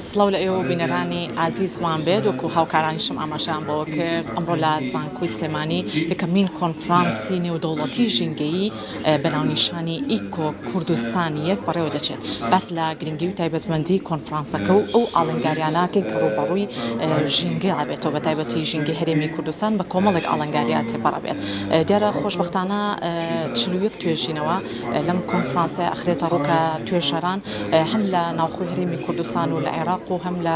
سڵاو لە ئێوە بینەرانی عزیزمان بێت وەکو هاوکارانیشم ئاماژەیان بەوە کرد ئەمڕۆ لە زانکۆی سلێمانی یەکەمین کۆنفرانسی نێودەوڵەتی ژینگەیی بە ناونیشانی ئیکۆ کوردستانی یەک بەڕێوە دەچێت بەس لە گرنگی و تایبەتمەندی کۆنفرانسەکە و ئەو ئاڵنگاریاناکەی کە ڕوبەڕووی ژینگەی ئابێتەوە بە تایبەتی ژینگەی هەرێمی کوردستان بە کۆمەڵێک ئاڵنگاریات تێپەڕەبێت دیارە خۆشبەختانە 41 توێژینەوە لەم کۆنفرانسە ئەخرێتە ڕووکە توێژەران هەم لە ناوخۆی هەرێمی کوردستان و لە عێراق و هەم لە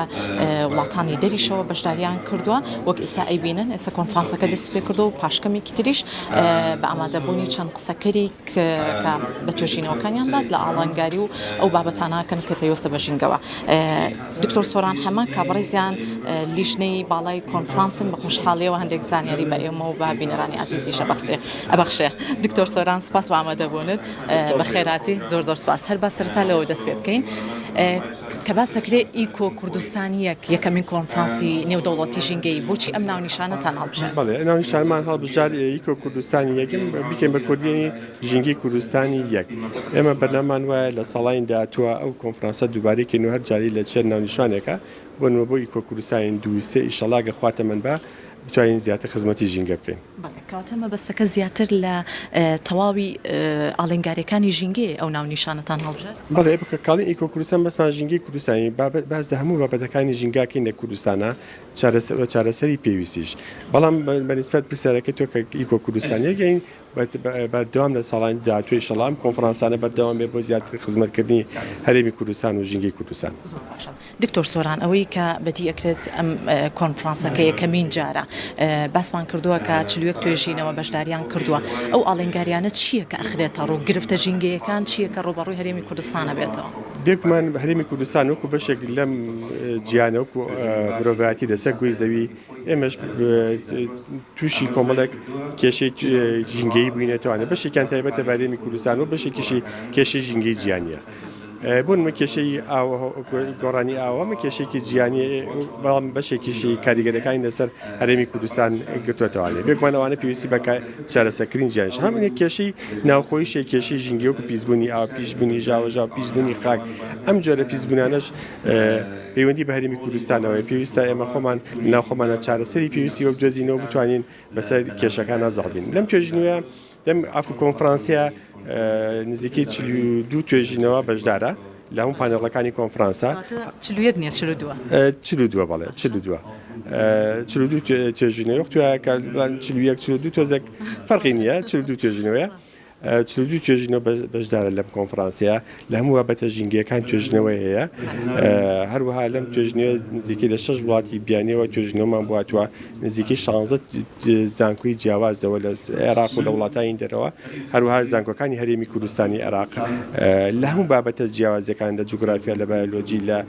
وڵاتانی دەریشەوە بەشداریان کردووە وەک ئێستا ئەیبینن ئێستا کۆنفرانسەکە دەست پێ کردو و پاشکەمێکی تریش بە ئامادەبوونی چەند قسەکەری کە بە توێژینەوەکانیان باز لە ئاڵنگاری و ئەو بابەتاناکەن کە پێویستە بە ژینگەوە دکتۆر سۆران هەمان کابڕێزیان لیژنەی باڵای کۆنفرانسن بە خوشحاڵیەوە هەندێک زانیاری بە ئێمە و بە بینەرانی عزیزیشە ئەبەخشێ دکتۆر سۆران سپاس بە ئامادەبوونت بە خێراتی زۆر سپاس هەر بە سەرەتا لەوە دەست پێ بکەین کە باسەکرێ ئیکۆ کوردستانیەک یەکەمین کۆنفرانسی نێودەوڵەتی ژینگەی بۆچی ئەم ناونیشانەتان هەڵبژێن؟ بەڵێ ناونیشانمان هەڵبژار ئیکۆ کوردستانی یەکم بکەین بە کوردی ژینگەی کوردستانی یەک ئێمە بەرنامەمان وایە لە ساڵین داهاتووە ئەو کۆنفرانسە دووبارەیەکەین و هەر جاری لە چەند ناونیشانێکە بۆنەوە بۆ ئیکۆ کوردستانی دوو سێ ئیشەڵا گە خواتە من بە بتوانین زیاتر خزمەتی ژینگە بکەین. کاتەمە بەستەکە زیاتر لە تەواوی ئاڵنگاریەکانی ژینگەی ئەو ناونیشانەتان هەڵبژێت؟ بەڵێ بکە کاڵین ئیکۆ کوردستان بەسمان ژینگەی کوردستانی باز لە هەموو بابەتەکانی ژینگاکەین لە کوردستانە چارەسەری پێویستیش بەڵام بەنسبەت پرسیارەکەی تۆ کە ئیکۆ کوردستانی گەین بەردەوام لە ساڵانی داهاتووی شەڵام کۆنفرانسانە بەردەوام بێ بۆ زیاتر خزمەتکردنی هەرێمی کوردستان و ژینگەی کوردستان. دکتۆر سۆران ئەوەی کە بەدی ئەکرێت ئەم کۆنفرانسەکە یەکەمین جارە باسمان کردووە کە 41 توێژینەوە بەشداریان کردووە ئەو ئاڵنگاریانە چییە کە ئەخرێتە ڕوو گرفتە ژینگەیەکان چییە کە ڕوبەڕووی هەرێمی کوردستانە بێتەوە؟ بێکمان هەرێمی کوردستان وەکو بەشێک لەم جیانە وەکو مرۆڤایەتی لەسەر گوێی زەوی ئێمەش تووشی کۆمەڵێک کێشەی ژینگەی بووینێتوانە بەشێکیان تایبەتە بە هەرێمی کوردستان و بەشێکیشی کێشەی ژینگەی جیانیە بۆنمە کێشەی گۆڕانی ئاوامە کێشێکی جیانی بەڵام بەشێکیشی کاریگەرەکانی لەسەر هەرێمی کوردستان گرتوێتەوانێ بێکمانەوانە پێویستی بە چارەسەرکردنی جیانش هەمێک کێشەی ناوخۆییشێک کێشەی ژینگە وەکو پیسبوونی ئاو پیشبوونی ژاوەژا پیسبوونی خاک ئەم جۆرە پیسبوونانەش پەیوەندی بە هەرێمی کوردستانەوەی پێویستە ئێمە خۆمان ناوخۆمانە چارەسەری پێویستی وەک دۆزینەوە بتوانین بەسەر کێشەکان نازەڵبین لەم توێژینوە دەم ئافو کۆنفرانسیە نزیکەی 42 توێژینەوە بەشدارە لە هەموو پانێڵەکانی کۆنفرانسە 42 بەڵێ 42 توێژینەوە توێ 42 تۆزێک فەرقی نییە 42 توێژینەوەیە 42 توێژینەوە بەشدارە لەم کۆنفرانسیە لە هەموو بابەتە ژینگەکان توێژینەوەی هەیە هەروەها لەم توێژنەوە نزیکەی لە 6 وڵاتی بیانیەوە توێژینەوەمان بواتوە نزیکەی 16 زانکۆی جیاوازەوە لە عێراق و لە وڵاتانی دەرەوە هەروەها زانکۆکانی هەرێمی کوردستانی عێراق لە هەموو بابەتە جیاوازەکان لە جوگرافیا لە بایۆلۆجی لە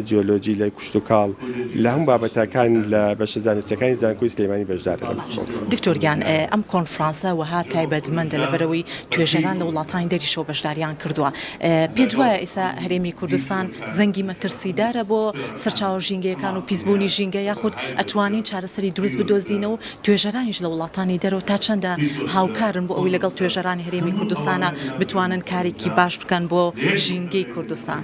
جیۆلۆجی لە کوشت و کاڵ لە هەموو بابەتەکان لە بەشە زانستیەکانی زانکۆی سلێمانی بەشدارە. دکتۆریان ئەم کۆنفرانسە وەها تایبەتمەندە لەبەرەوەی توێژەران لە وڵاتانی دەریشەوە بەشداریان کردووە پێت وایە ئێستا هەرێمی کوردستان زەنگی مەترسیدارە بۆ سەرچاوە ژینگەیەکان و پیسبوونی ژینگە یاخود ئەتوانین چارەسەری دروست بدۆزینەوە و توێژەرانیش لە وڵاتانی دەرەوە تا چەندە هاوکارن بۆ ئەوی لەگەڵ توێژەرانی هەرێمی کوردستانە بتوانن کارێکی باش بکەن بۆ ژینگەی کوردستان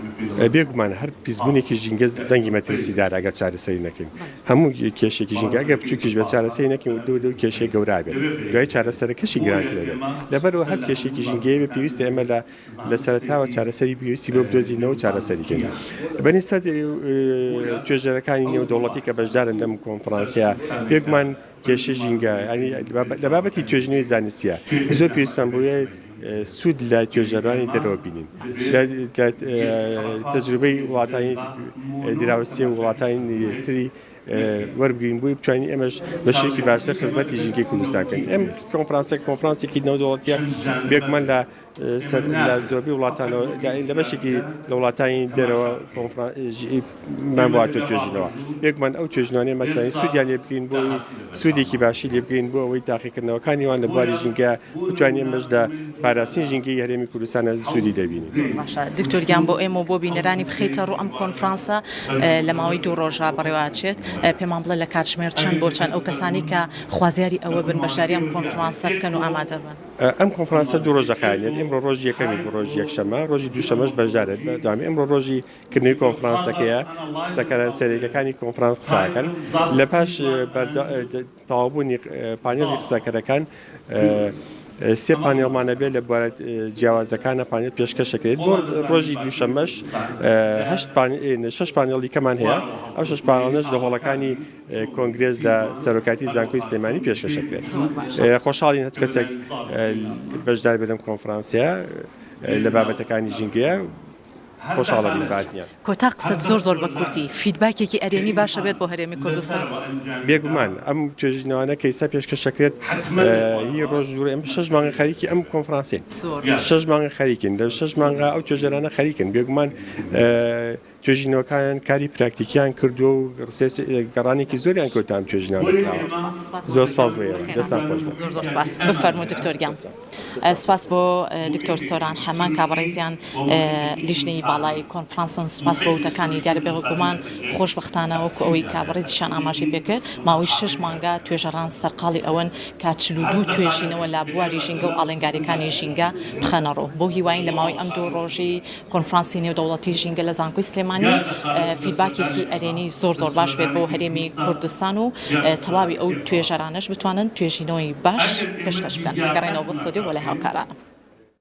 بێگومان هەر پیسبوونێکی ژینگە زەنگی مەترسیدارە ئەگەر چارەسەری نەکەین هەموو کێشێکی ژینگە ئەگەر بچووکیش بە چارەسەری نەکەین و دوو کێشەی گەورە بێت دوای چارەسەرەکەشی گرانتر دەبێت لەبەرەوە هەر کێشێکی ژینگەیە بە پێویستە ئێمە لە سەرەتاوە چارەسەری پێویستی بۆ بدۆزینەوە چارەسەریکەین بەنسبەت توێژەرەکانی نێودەوڵەتی کە بەشدارن لەم کۆنفرانسیە بێگومان کێشە ژینگە لە بابەتی توێژنەوەی زانستیە زۆر پێویستان بۆیە سوود لە توێژەرانی دەرەوە بینین تەجروبەی وڵاتانی دراوسێ و وڵاتانی تری وەربگرین بووی بتوانین ئێمەش بەشێکی باشتر خزمەتی ژینگەی کوردستانکەین ئەم کۆنفرانسێکی نێودەوڵەتیە بێگومان لە زۆربەی وڵاتانەوە لە بەشێکی لە وڵاتانی دەرەوە مابواتۆ توێژینەوە بێگومان ئەو توێژنانێ مەتوانین سوودیان لێ بکەین بۆی سوودێکی باشی لێ بگەین بۆ ئەوەی تاقیکردنەوەکانیوان لە بواری ژینگە بتوانین ئەمەش لە پاراستنی ژینگەی هەرێمی کوردستانە سوودی دەبینین. دکتۆریان بۆ ئێمە بۆ بینەرانی بخەیتە ڕوو ئەم کۆنفرانسە لە ماوەی 2 ڕۆژە بەڕێوەچێت پێمان بڵێ لە کاتژمێر چەند بۆ چەند ئەو کەسانی کە خوازیاری ئەوە بن بەشداری ئەم کۆنفرانسە بکەن و ئامادە بن. ئەم کۆنفرانسە دوو ڕۆژەخایەنێت ئێمڕۆ ڕۆژی یەکەمی بۆ ڕۆژی یەکشەمە ڕۆژی دووشەمەش بەشدارێت بەدامی ئەمڕۆ ڕۆژی کردنی کۆنفرانسەکەیە قسەکەرە سەرێکەکانی کۆنفرانس قساکەن لە پاش تەواوبوونی پانێڵی قسەکەرەکان سێ پانێڵمانە بێت لە بوارە جیاوازەکانە پانێل پێشکەشەکرێت بۆ ڕۆژی دووشەمەش 6 پانێڵی کەمان هەیە ئەو 6 پانێڵش لە هۆڵەکانی کۆنگرێز لە سەرۆکاتی زانکۆی سلێمانی پێشکەشەکرێت خۆشحاڵین هەچ کەسێک بەشدار بێت لەم کۆنفرانسیە لە بابەتەکانی ژینگەیە خۆشحاڵە بینباتنیان کۆتا قسەت زۆر بە کورتی فیدباکێکی ئەرێنی باشە بێت بۆ هەرێمی کوردستان بێگومان ئەم توێژینەوانە کەیسا پێشکەشەکرێت هی ڕۆژ دوورە ئەم 6 مانگە خەریکی ئەم کۆنفرانسین 6 مانگە خەریکن لە 6 مانگە ئەو توێژەرانە خەریکن بێگومان توێژینەوەکان کاری پراکتیکیان کردو و گەڕانێکی زۆریان کەوتان توێژینەوە زۆر سپاس بۆ ئێوە دەستان خۆش بفەرموو دکتۆرگیان سپاس بۆ دکتۆر سۆران هەمان کابڕێزیان لیژنەی باڵای کۆنفرانسن سپاس بۆ وتەکانی دیارە بێگومان خۆشبەختانە وەکو ئەوەی کابڕێزیشان ئاماژەی پێکرد ماوەی 6 مانگە توێژەران سەرقاڵی ئەوەن کا 42 توێژینەوە لە بواری ژینگە و ئاڵنگاریەکانی ژینگە بخەنەڕۆ بۆ هیواین لە ماوەی ئەم دوو ڕۆژی کۆنفرانسی نێودەوڵەتی ژینگە لە زانکۆی سلێمانی فیدباکێکی ئەرێنی زۆر باش بێت بۆ هەرێمی کوردستان و تەواوی ئەو توێژەرانش بتوانن توێژینەوەی باش پێشکەش بکەن گەڕێنەوە بۆ سۆدی وەلای هاوکارانە